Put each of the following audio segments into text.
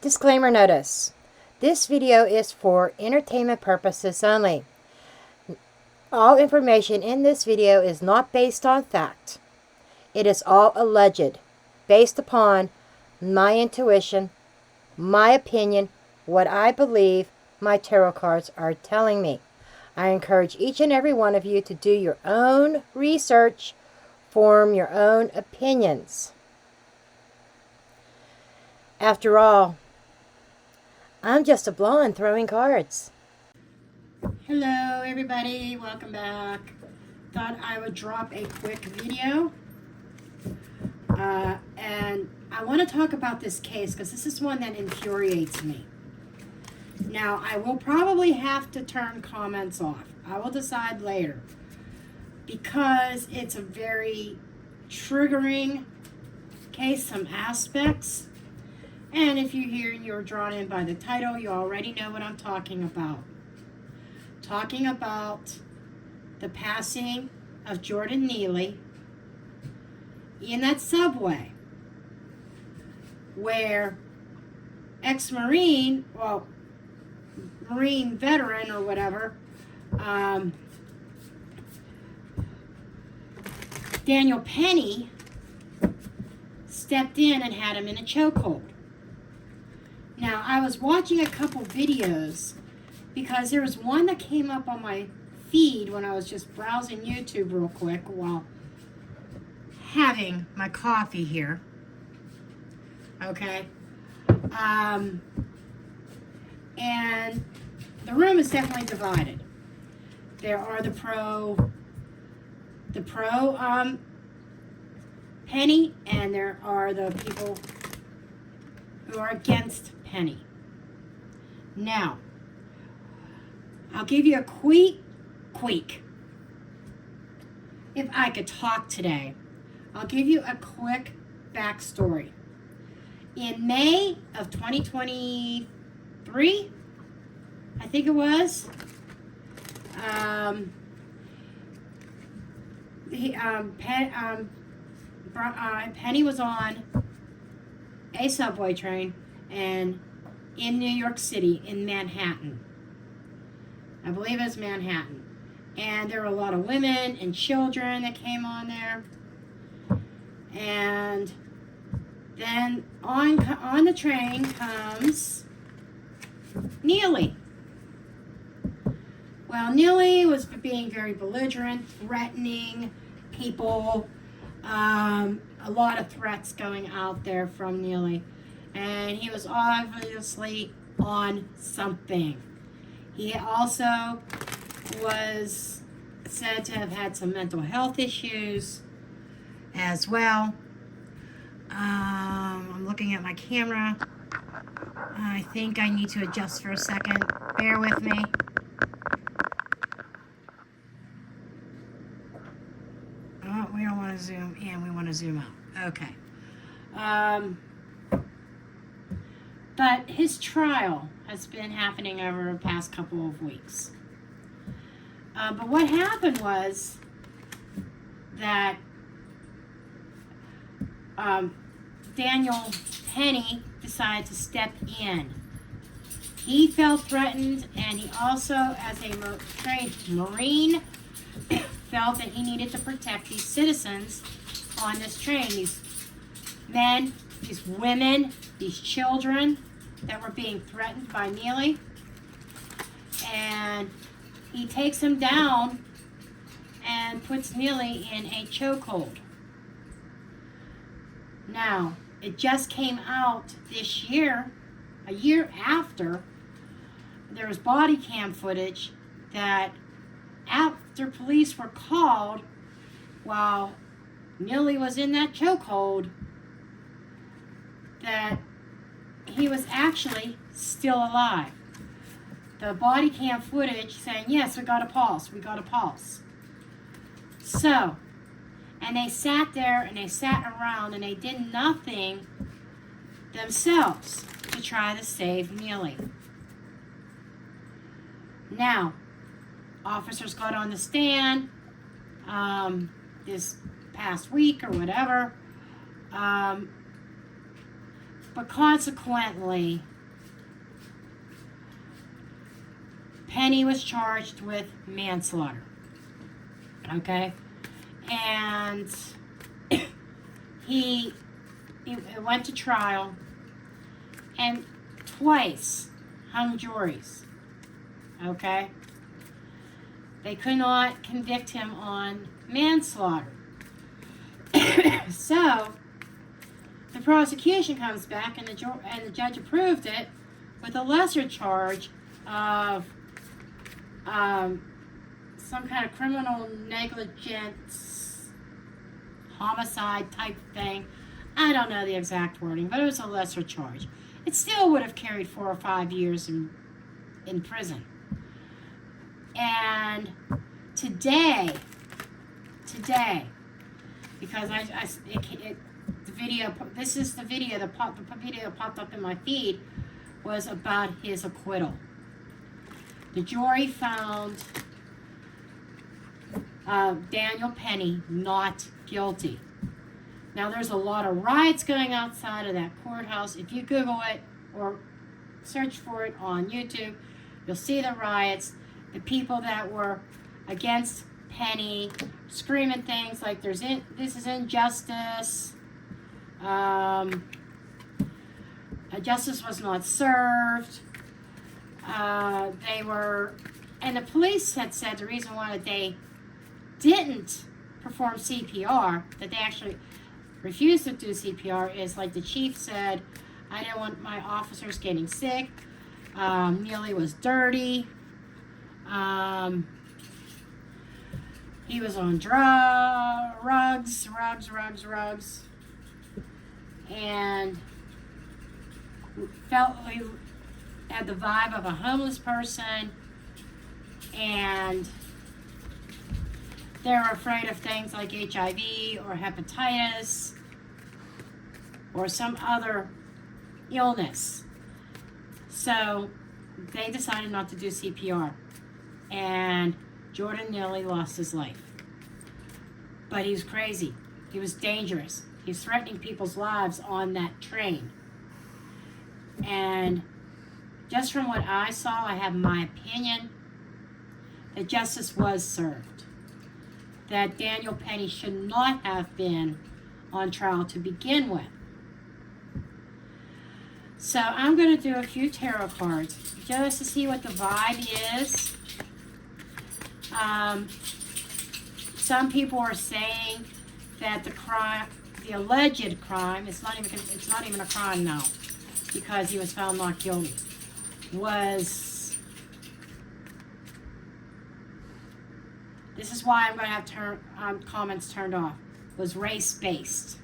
Disclaimer notice. This video is for entertainment purposes only. All information in this video is not based on fact. It is all alleged, based upon my intuition, my opinion, what I believe my tarot cards are telling me. I encourage each and every one of you to do your own research, form your own opinions. After all, I'm just a blonde throwing cards. Hello everybody, welcome back. Thought I would drop a quick video. And I want to talk about this case because this is one that infuriates me. Now, I will probably have to turn comments off. I will decide later. Because it's a very triggering case, some aspects. And if you hear you're drawn in by the title, you already know what I'm talking about. Talking about the passing of JORDAN NEELY in that subway where ex-Marine, well, Marine veteran or whatever, Daniel Penny stepped in and had him in a chokehold. Now, I was watching a couple videos because there was one that came up on my feed when I was just browsing YouTube real quick while having my coffee here. Okay. And the room is definitely divided. There are the pro Penny, and there are the people who are against Penny. Now, I'll give you a quick, if I could talk today, I'll give you a quick backstory. In May of 2023, I think it was, Penny was on a subway train and in New York City, in Manhattan. I believe it was Manhattan. And there were a lot of women and children that came on there. And then on the train comes Neely. Well, Neely was being very belligerent, threatening people. A lot of threats going out there from Neely. And he was obviously on something. He also was said to have had some mental health issues as well. I'm looking at my camera. I think I need to adjust for a second. Bear with me. Oh, we don't want to zoom in. We want to zoom out. Okay. But his trial has been happening over the past couple of weeks. But what happened was that Daniel Penny decided to step in. He felt threatened, and he also, as a trained Marine, felt that he needed to protect these citizens on this train. These men, these women, these children that were being threatened by Neely. And he takes him down and puts Neely in a chokehold. Now, it just came out this year, a year after, there was body cam footage that after police were called while Neely was in that chokehold, that he was actually still alive. The body cam footage saying, yes, we got a pulse, we got a pulse. So, and they sat there and they sat around and they did nothing themselves to try to save Neely. Now, officers got on the stand this past week or whatever, But consequently, Penny was charged with manslaughter. Okay? And he went to trial and twice hung juries. Okay? They could not convict him on manslaughter. So, the prosecution comes back and the judge approved it with a lesser charge of some kind of criminal negligence, homicide type thing. I don't know the exact wording, but it was a lesser charge. It still would have carried 4 or 5 years in prison. And today, because the video, this is the video, the video popped up in my feed, was about his acquittal. The jury found Daniel Penny not guilty. Now, there's a lot of riots going outside of that courthouse. If you Google it or search for it on YouTube, you'll see the riots. The people that were against Penny screaming things like this is injustice. Justice was not served. And the police had said the reason why they didn't perform CPR, that they actually refused to do CPR, is like the chief said, I didn't want my officers getting sick. Neely was dirty. He was on drugs, and he had the vibe of a homeless person, and they're afraid of things like HIV or hepatitis or some other illness. So they decided not to do CPR, and Jordan Neely lost his life. But he was crazy. He was dangerous. He was threatening people's lives on that train. And just from what I saw, I have my opinion that justice was served. That Daniel Penny should not have been on trial to begin with. So I'm going to do a few tarot cards just to see what the vibe is. Some people are saying that the alleged crime, it's not even a crime now, because he was found not guilty, was, this is why I'm going to have comments turned off, was race-based.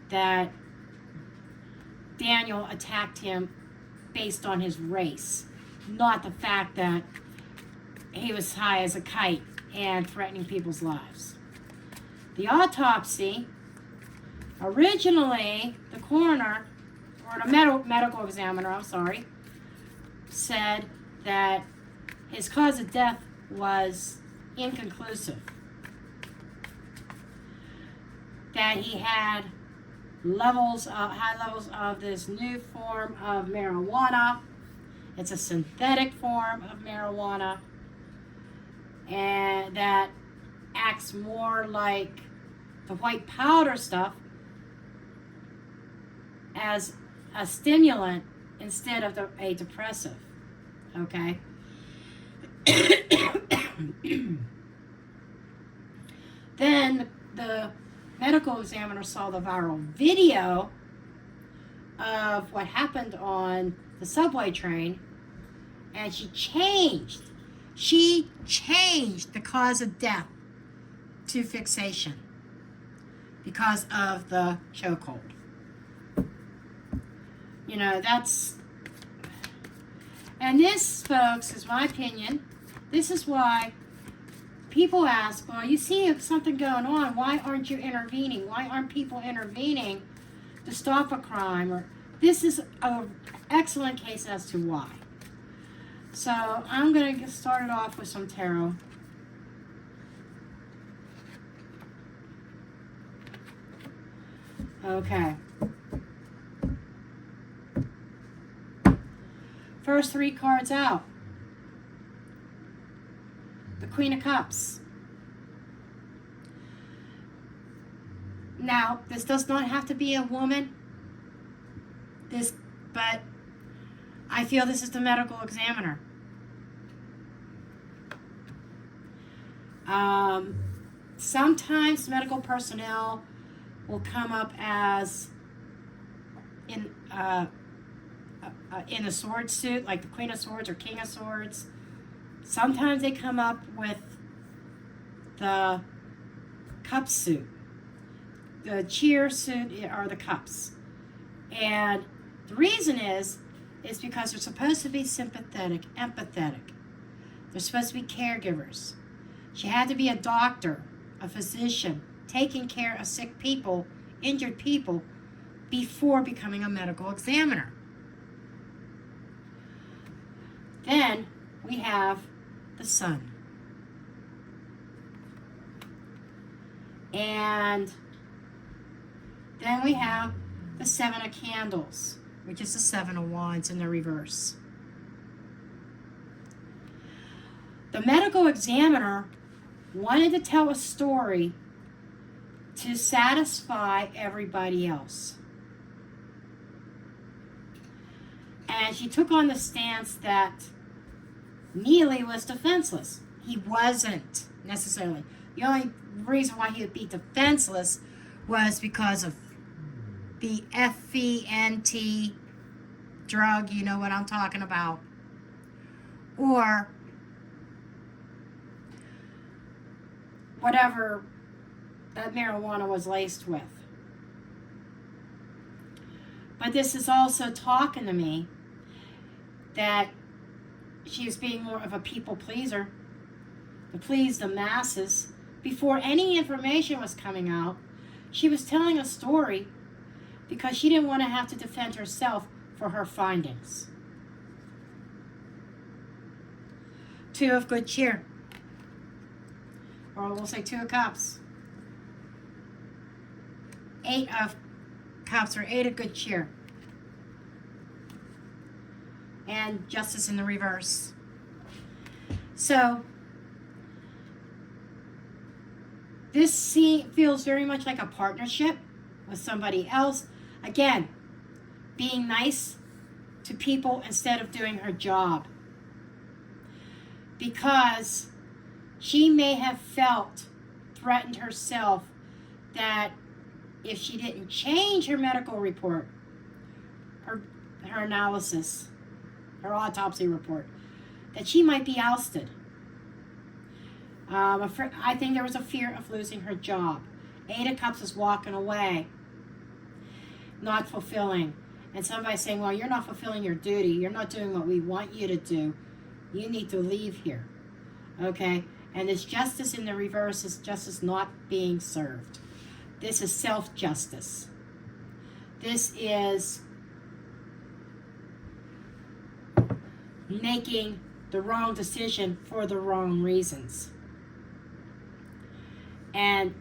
That Daniel attacked him based on his race, not the fact that he was high as a kite and threatening people's lives. The autopsy, originally the coroner, or the medical examiner, said that his cause of death was inconclusive. That he had high levels of this new form of marijuana. It's a synthetic form of marijuana, and that acts more like the white powder stuff as a stimulant instead of a depressive. Okay? Then the medical examiner saw the viral video of what happened on the subway train, and she changed the cause of death to fixation because of the chokehold. You know, and this, folks, is my opinion. This is why people ask, well, you see something going on, why aren't you intervening? Why aren't people intervening to stop a crime? Or this is an excellent case as to why. So I'm going to get started off with some tarot. Okay. First 3 cards out. The Queen of Cups. Now, this does not have to be a woman. But I feel this is the medical examiner. Sometimes medical personnel will come up as in a sword suit, like the Queen of Swords or King of Swords. Sometimes they come up with the cup suit. The cheer suit are the cups. And the reason is because they're supposed to be sympathetic, empathetic. They're supposed to be caregivers. She had to be a doctor, a physician, taking care of sick people, injured people, before becoming a medical examiner. Then we have the Sun. And then we have the 7 of Candles, which is the 7 of Wands in the reverse. The medical examiner wanted to tell a story to satisfy everybody else. And she took on the stance that Neely was defenseless. He wasn't necessarily. The only reason why he would be defenseless was because of the FENT drug, you know what I'm talking about, or whatever that marijuana was laced with. But this is also talking to me that she was being more of a people pleaser, to please the masses. Before any information was coming out, she was telling a story because she didn't want to have to defend herself for her findings. 2 of Good Cheer. Or we'll say 2 of Cups. 8 of Cups, or 8 of Good Cheer. And Justice in the reverse. So, this scene feels very much like a partnership with somebody else. Again, being nice to people instead of doing her job. Because she may have threatened herself that if she didn't change her medical report, her analysis, her autopsy report, that she might be ousted. I think there was a fear of losing her job. 8 of Cups is walking away, not fulfilling. And somebody saying, well, you're not fulfilling your duty. You're not doing what we want you to do. You need to leave here. Okay? And this Justice in the reverse is justice not being served. This is self-justice. This is making the wrong decision for the wrong reasons. And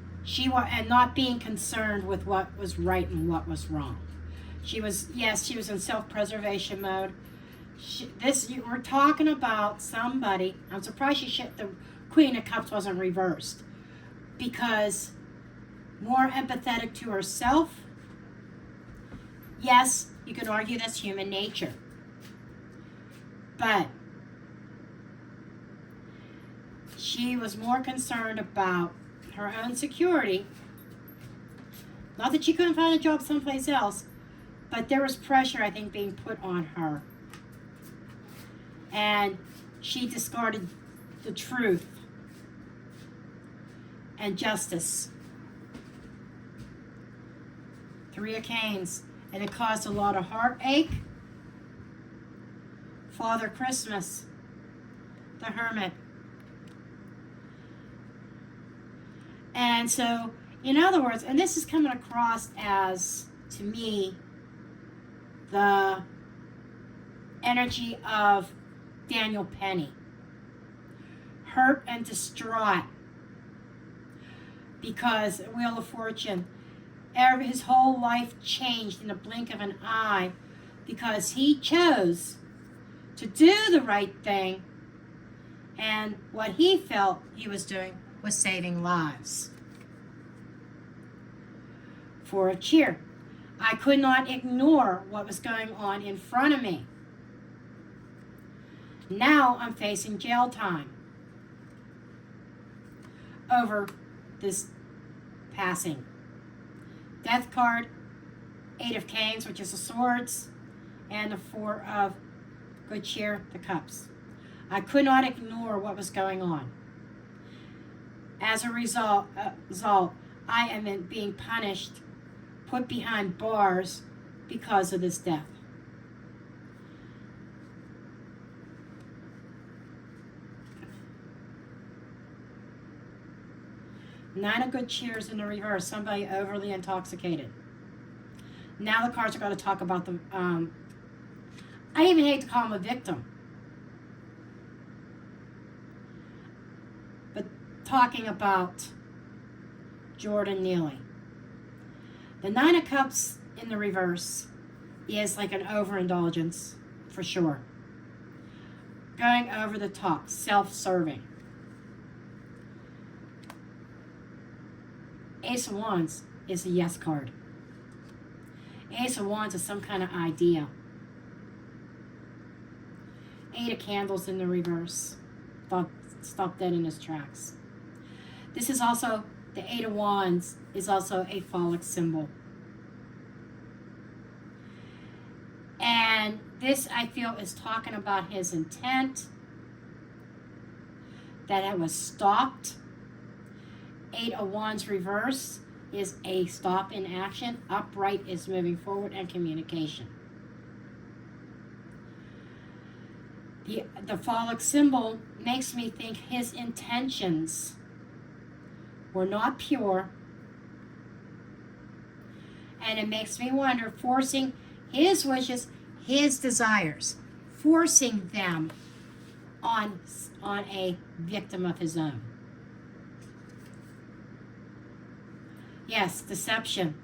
not being concerned with what was right and what was wrong. She was in self-preservation mode. We're talking about somebody. I'm surprised the Queen of Cups wasn't reversed, because more empathetic to herself. Yes, you can argue that's human nature, but she was more concerned about her own security. Not that she couldn't find a job someplace else, but there was pressure, I think, being put on her. And she discarded the truth and justice. 3 of Canes. And it caused a lot of heartache. Father Christmas. The Hermit. And so, in other words, and this is coming across as, to me, the energy of Daniel Penny. Hurt and distraught because Wheel of Fortune, His whole life changed in the blink of an eye because he chose to do the right thing, and what he felt he was doing was saving lives. For a cheer, I could not ignore what was going on in front of me. Now I'm facing jail time over this passing. Death card, 8 of Canes, which is the swords, and the 4 of good cheer, the cups. I could not ignore what was going on. As a result, I am being punished, put behind bars because of this death. Nine of good cheers in the reverse, somebody overly intoxicated. Now the cards are going to talk about the, I even hate to call him a victim, but talking about Jordan Neely. The 9 of Cups in the reverse is like an overindulgence, for sure. Going over the top, self-serving. Ace of Wands is the yes card. Ace of Wands is some kind of idea. 8 of Candles in the reverse. Stop dead in his tracks. This is also, the 8 of Wands is also a phallic symbol. And this, I feel, is talking about his intent, that it was stopped. 8 of Wands reverse is a stop in action. Upright is moving forward and communication. The phallic symbol makes me think his intentions were not pure. And it makes me wonder, forcing his wishes, his desires, forcing them on a victim of his own. Yes, deception.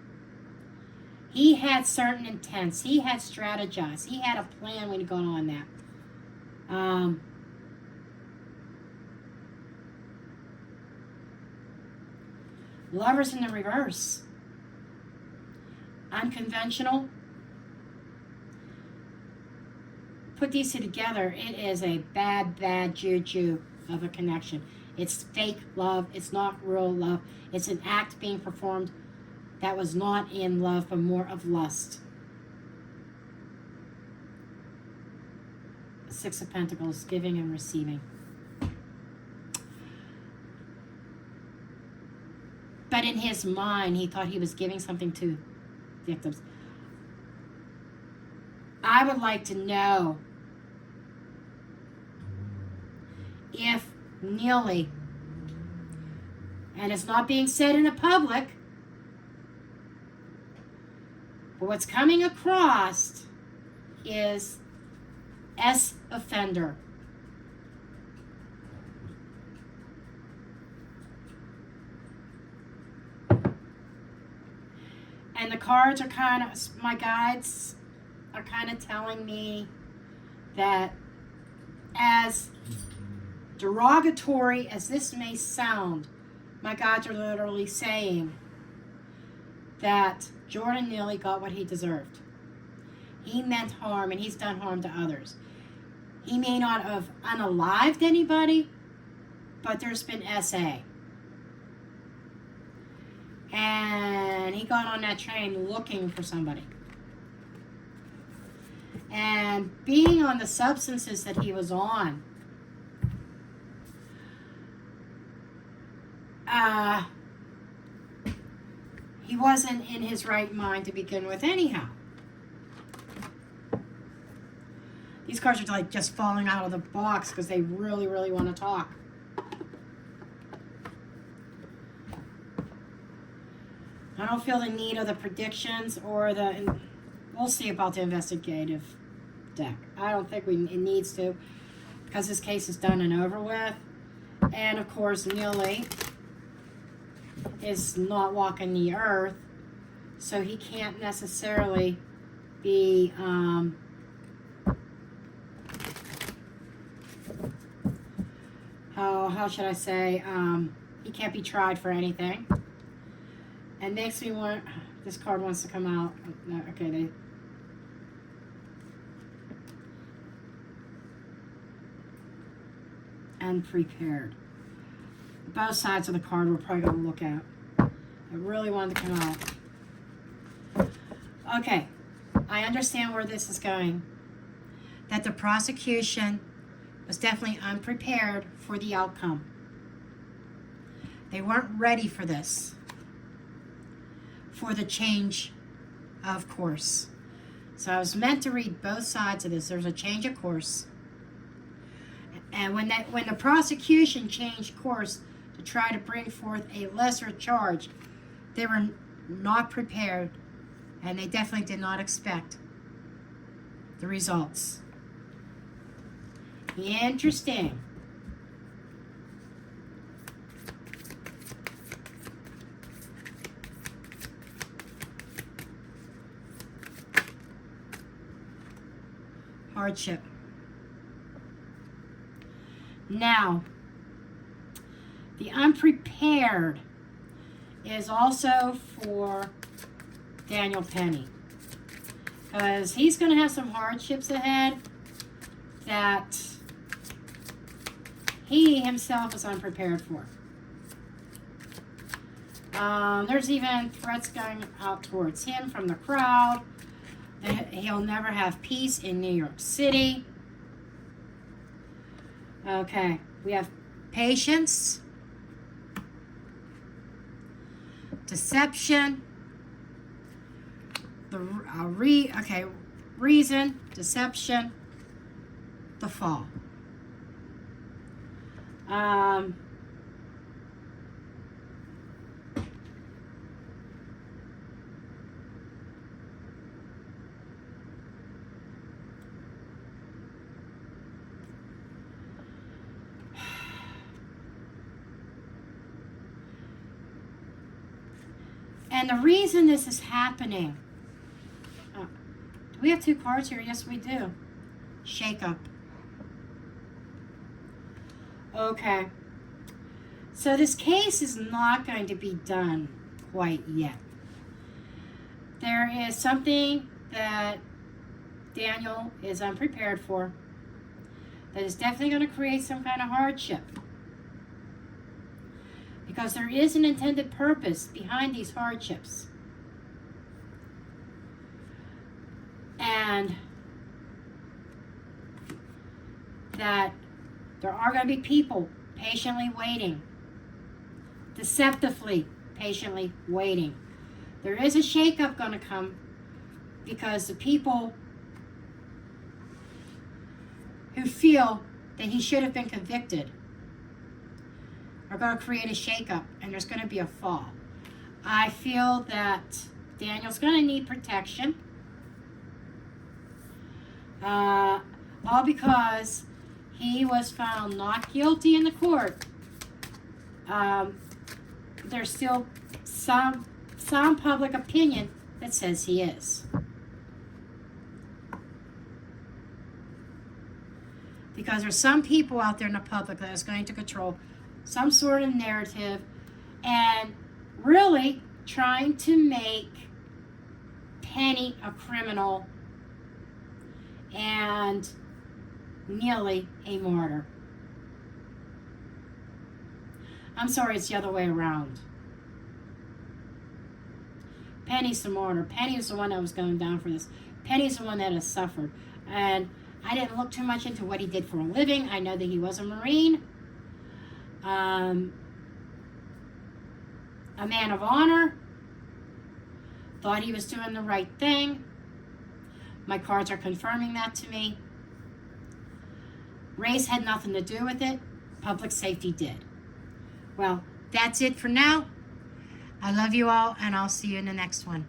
He had certain intents. He had strategized. He had a plan when he got on that. Lovers in the reverse. Unconventional. Put these two together, it is a bad juju of a connection. It's fake love. It's not real love. It's an act being performed that was not in love, but more of lust. 6 of Pentacles, giving and receiving. But in his mind, he thought he was giving something to victims. I would like to know if Neely, and it's not being said in the public, but what's coming across is S offender. And the cards are kind of, my guides are kind of telling me that, as derogatory as this may sound, my guides are literally saying that Jordan Neely got what he deserved. He meant harm, and he's done harm to others. He may not have unalived anybody, but there's been SA. And he got on that train looking for somebody. And being on the substances that he was on, he wasn't in his right mind to begin with anyhow. These cards are like just falling out of the box because they really, really want to talk. I don't feel the need of the predictions or the... We'll see about the investigative deck. I don't think it needs to, because this case is done and over with. And of course, Neely is not walking the earth. So he can't necessarily be, how should I say, he can't be tried for anything. And makes me want, this card wants to come out. No, okay, unprepared. Both sides of the card we're probably going to look at. I really wanted to come out. Okay, I understand where this is going. That the prosecution was definitely unprepared for the outcome. They weren't ready for this. For the change of course. So I was meant to read both sides of this. There's a change of course. And when the prosecution changed course to try to bring forth a lesser charge, they were not prepared, and they definitely did not expect the results. Interesting. Hardship. Now, the unprepared is also for Daniel Penny, because he's going to have some hardships ahead that he himself is unprepared for. There's even threats going out towards him from the crowd. That he'll never have peace in New York City. Okay, we have patience, deception, reason, deception, the fall. And the reason this is happening, do we have two cards here? Yes, we do. Shake up. Okay. So this case is not going to be done quite yet. There is something that Daniel is unprepared for that is definitely going to create some kind of hardship. Because there is an intended purpose behind these hardships. And that there are going to be people patiently waiting. Deceptively patiently waiting. There is a shakeup going to come because the people who feel that he should have been convicted are going to create a shakeup, and there's going to be a fall. I feel that Daniel's going to need protection. All because he was found not guilty in the court. There's still some public opinion that says he is. Because there's some people out there in the public that is going to control some sort of narrative and really trying to make Penny a criminal and Neely a martyr. I'm sorry, it's the other way around. Penny's the martyr. Penny is the one that was going down for this. Penny's the one that has suffered. And I didn't look too much into what he did for a living. I know that he was a Marine. A man of honor. Thought he was doing the right thing. My cards are confirming that to me. Race had nothing to do with it. Public safety did. Well, that's it for now. I love you all, and I'll see you in the next one.